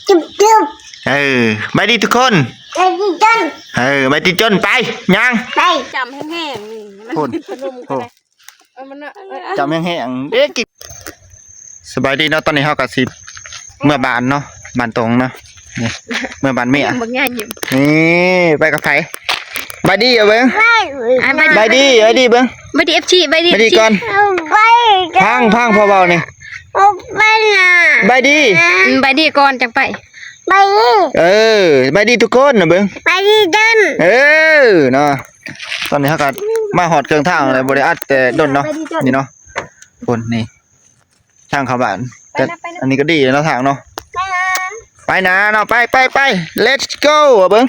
จุบไปดีทุกคนไปดีจนไปดีจนไปยังไปจำแห้งๆนี่มัน พูด ขนมก็ได้มันน่ะ จำแห้งๆกินสบายดีเนาะตอนนี้เฮากับสิเมื่อบานเนาะบานตรงเนาะนี่เมื่อบานเมีย บางอย่างยิ้ม นี่ไปกับไผไปดีเบิ้ง ไป ไปดีเบิ้ง ไปดีเอฟซีไปดี ไปดีก่อน ไป พังพอเบานี่ ไปนะ ไปดี ไปดีก่อนจังไป ไปดี ไปดีทุกคนนะเบิ้ง ไปดีจน เนาะตอนนี้เฮาก็มาหอดเครื่องทางอะไรบ่ได้อัดแต่ดนเนาะนี่เนาะคนนี่ทางเข้าบ้านแต่อันนี้ก็ดีเนาะทางเนาะ ไปนะเนาะไป let's go เบิ้ง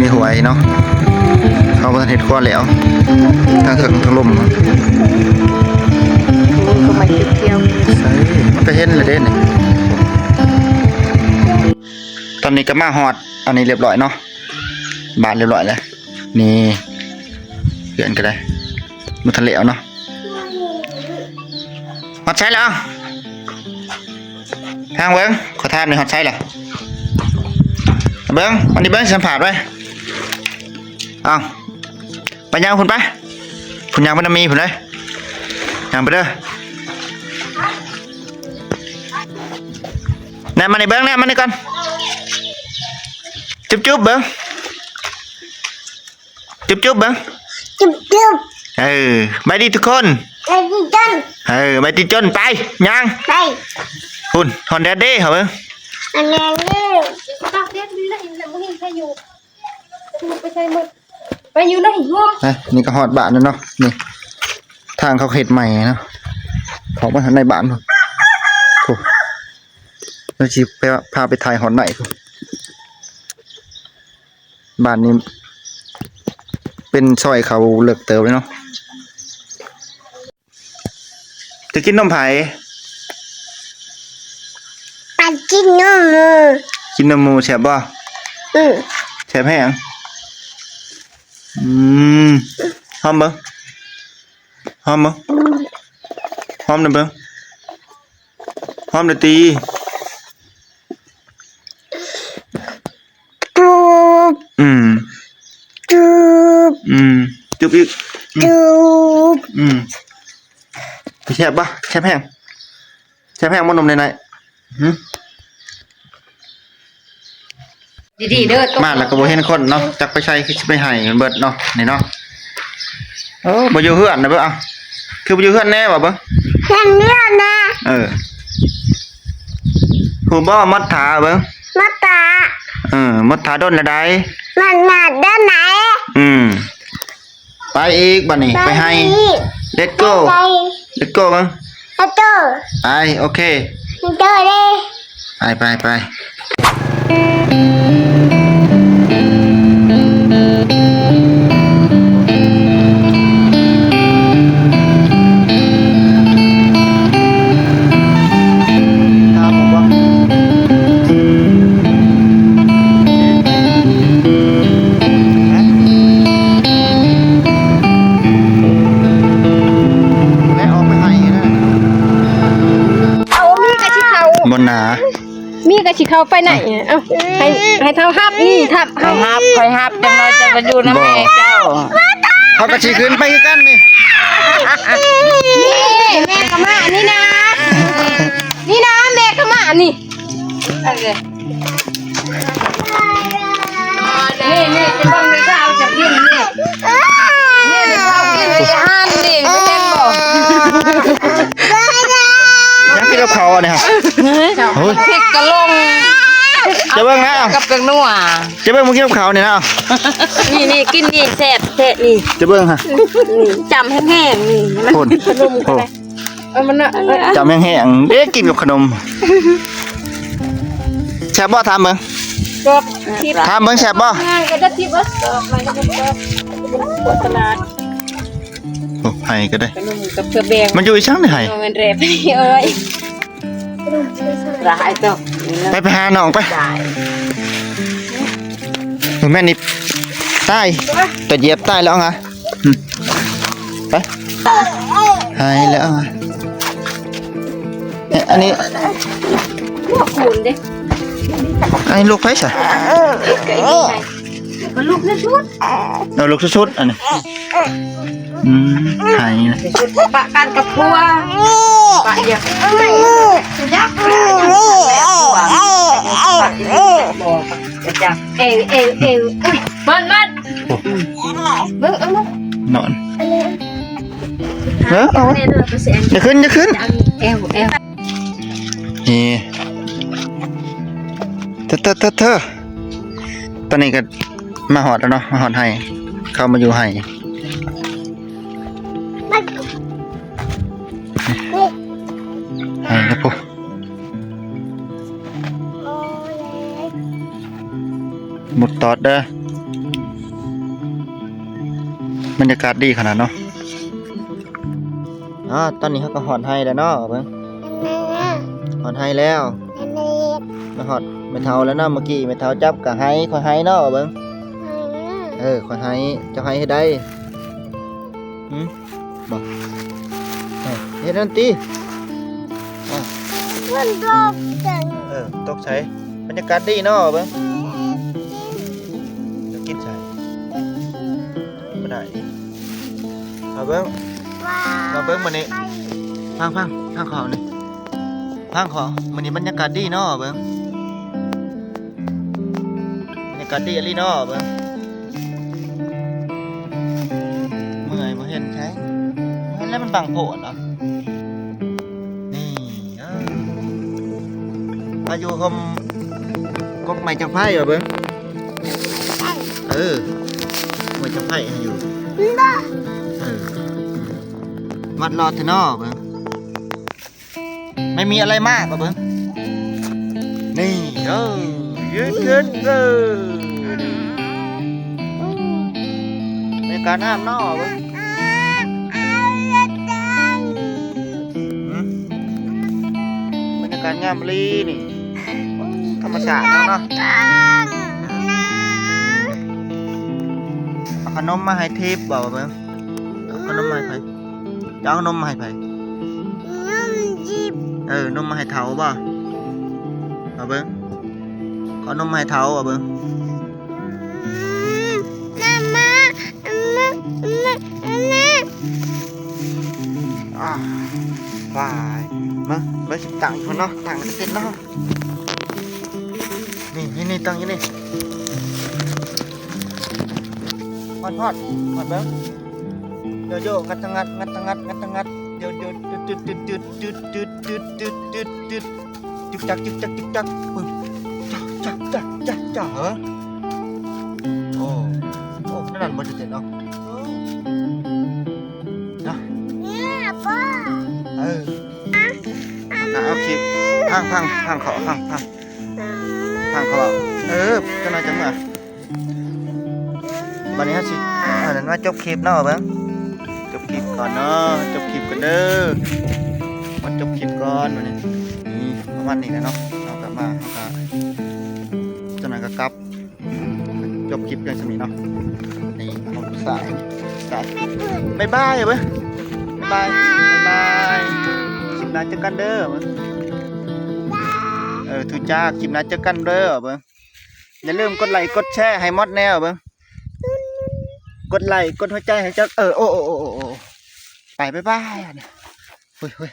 มีหวยเนาะเขาประเทศขั้วแล้วทางถึงทางลม ก็มาเที่ยว ใช่มันก็เห็นเลยเด้นี่ตอนนี้ก็มาฮอดอันนี้เรียบร้อยเนาะบานเรียบร้อยแล้วนี่เปลี่ยนกันเลยมันทะเลเอาเนาะฮอดใช้แล้วทางเบิ้งขอทานหน่อยฮอดใช้แล้วเบิ้งวันนี้เบิ้งสัมผัสไว้เอาไปยังคุณไปคุณยังไม่ได้มีคุณเลยยังไปเด้อแน่มาในเบิ้งแน่มาในก่อนจุ๊บเบิ้งจุ๊บเบิ้ง จุบไปดีทุกคน ไปดีจน ไปดีจนไปยัง ไป คุณฮอนเดดเด้เหรอเบิ้ง อันนี้นี่ ตากแดดนี่แหละแล้วมึงใครอยู่ไปใส่หมดไปอยู่ไหนหัว นี่ก็ฮอดบ้านแล้วเนาะนี่ทางเขาเขตใหม่เนาะของมาในบ้านผมโอ้เราจีไปพาไปถ่ายฮอดไหนผมบ้านนี้เป็นซอยเขาเลิกเติบเลยเนาะจะกินนมไผ่ ไปกินนม กินนมหมูแซ่บบ่แซ่บแห้งหอมเบิ้งหอมนะเบิ้งหอมนะตีจุบจุบ จุบอีก จุบ แซ่บปะแซ่บแห้งมันนมในดีๆเด้อ มาแล้วก็บ่เห็นคนเนาะจักไปใช้คือสิไปให้มันเบิดเนาะนี่เนาะบ่อยู่เฮือนนะเบิ่งเอาคือบ่อยู่เฮือนแน่บ่เบิ่ง เห็นเนื้อนะ ผู้บ่มัดถาเบิ่ง มาตา มัดถาโดนละได้ มันหนาด้านไหน ไปอีกบัดนี้ไปให้ let's go ไป let's go เบิ่ง เอาตัว ไปโอเค ตัวเลย ไปบนหนา มีกระชิเข้าไปไหนเอ้าให้เท่าฮับนี่ทับ คอยฮับจังน้อยจะมาอยู่น้ำแม่เจ้า ไผ เขาก็สิขึ้นไปคือกันนี่ นี่แม่ก็มานี่นะนี่นะแม่ก็มานี่นี่จะบังไม่ข้าวจากดินนี่นี่ข้าวกินเลยอ่านดิไม่เล่นบ่ ยังกินกับเขาอ่ะเนี่ยโอ้ย พริกกะลง จะเบิ่งนะ กับกังนัว จะเบิ่งมึงกินกับเขาเนี่ยนะ นี่กินนี่แซ่บแท้นี่ จะเบิ่งฮะ จำแห้งๆนี่มัน คน ขนมกันมันน่ะ จำแห้งๆเด็กกินกับขนมแซ่บบ่ถามเบิ่ง จบทิพย์ ถามเบิ่งแซ่บบ่ งานก็จะทิพย์มันก็จะปวดตลาด โอ้ให้ก็ได้ ขนมกับเกลือแบง มันอยู่อีช่างได้ให้ มันแรบเอ้ยร้ายต้อง ไปหาน้องไปแม่นี่ตายแต่เหยียบตายแล้วไงไปหายแล้วไงอันนี้ พวกคุณดิ อันนี้ลูกไผ่ใช่ ไก่นี่ไงมันลูกนี่ชุด เราลูกชุดๆอันนี้หายนะ ชุดปะกันกับพัวปะอย่ายักษ์จับเอวมันเบิ่งเอามาน อนเอาอย่าขึ้นเอวนี่เธอตอนนี้ก็มาหอดแล้วเนาะมาหอดให้เข้ามาอยู่ให้ให้นะปุ๊หมดตอดเด้อบรรยากาศดีขนาดเนาะตอนนี้เขาก็หอดให้แล้วเนาะเบิ่งหอดให้แล้วมาหอดไม่เท่าแล้วเนาะเมื่อกี้ไม่เท่าจับกับให้คอยให้เนาะเบิ่งคอยให้จะให้ได้บอกเฮ็ดนั่นตี มันตกจัง ตกใช้บรรยากาศดีเนาะเบิ่งจะกินใส่บ่ได้เอาเบิ่ง มาเบิ่งมื้อนี้พังขอนี่พังขอมื้อนี้บรรยากาศดีเนาะเบิ่งบรรยากาศดีอะลีเนาะเบิ่งเมื่อยบ่เห็นใช่เห็นแล้วมันบังโผล่เนาะนี่มาอยู่คมกกไม้จังไผเหรอเบิ่งไม้จังไผให้อยู่วัดรอดเถอะเนาะเบิ่งไม่มีอะไรมากเบิ่งนี่ยืดในการน้ำเนาะเบิ่งบรรยากาศงามลีนี่ธรรมชาติเนาะเอาขนมมาให้ทิพย์บอกเบิ่งเอาขนมมาให้ไผจะเอานมมาให้ไผนมมาให้เถาบ่เอาเบิ่งขอนมมาให้เถาเอาเบิ่งวายมาเบิ่งสิตังคนเนาะตังมันจะติดเนาะนี่ตังอยู่นี่พอดเบิ่งโยงัดทั้งงัดเดี๋ยวจุดจักปึ้งจักเหรอโอ้นั่นมันจะเจ็บเนาะนะเอาคลิปพังขอจะน่าจะมาวันนี้สิอันนั้นว่าจบคลิปเนาะเบิ่งจบคลิปก่อนเนาะจบคลิปกันเด้อมันจบคลิปก่อนวันนี้นี่ประมาณนี้นะเนาะเรากลับมาเราก็จะนั่งกับจบคลิปกันสมีเนาะนี่ผมสายบ๊ายบายเว้ยบ๊ายบายคลิปหน้าเจอกันเด้อทุจ้าคลิปหน้าเจอกันเด้อเบิ่งอย่าลืมกดไลค์กดแชร์ให้มดแนวเบิ่ง กดไลค์กดหัวใจให้เจ้าโอ้ไปบ๊ายบายอันนี้เฮ้ย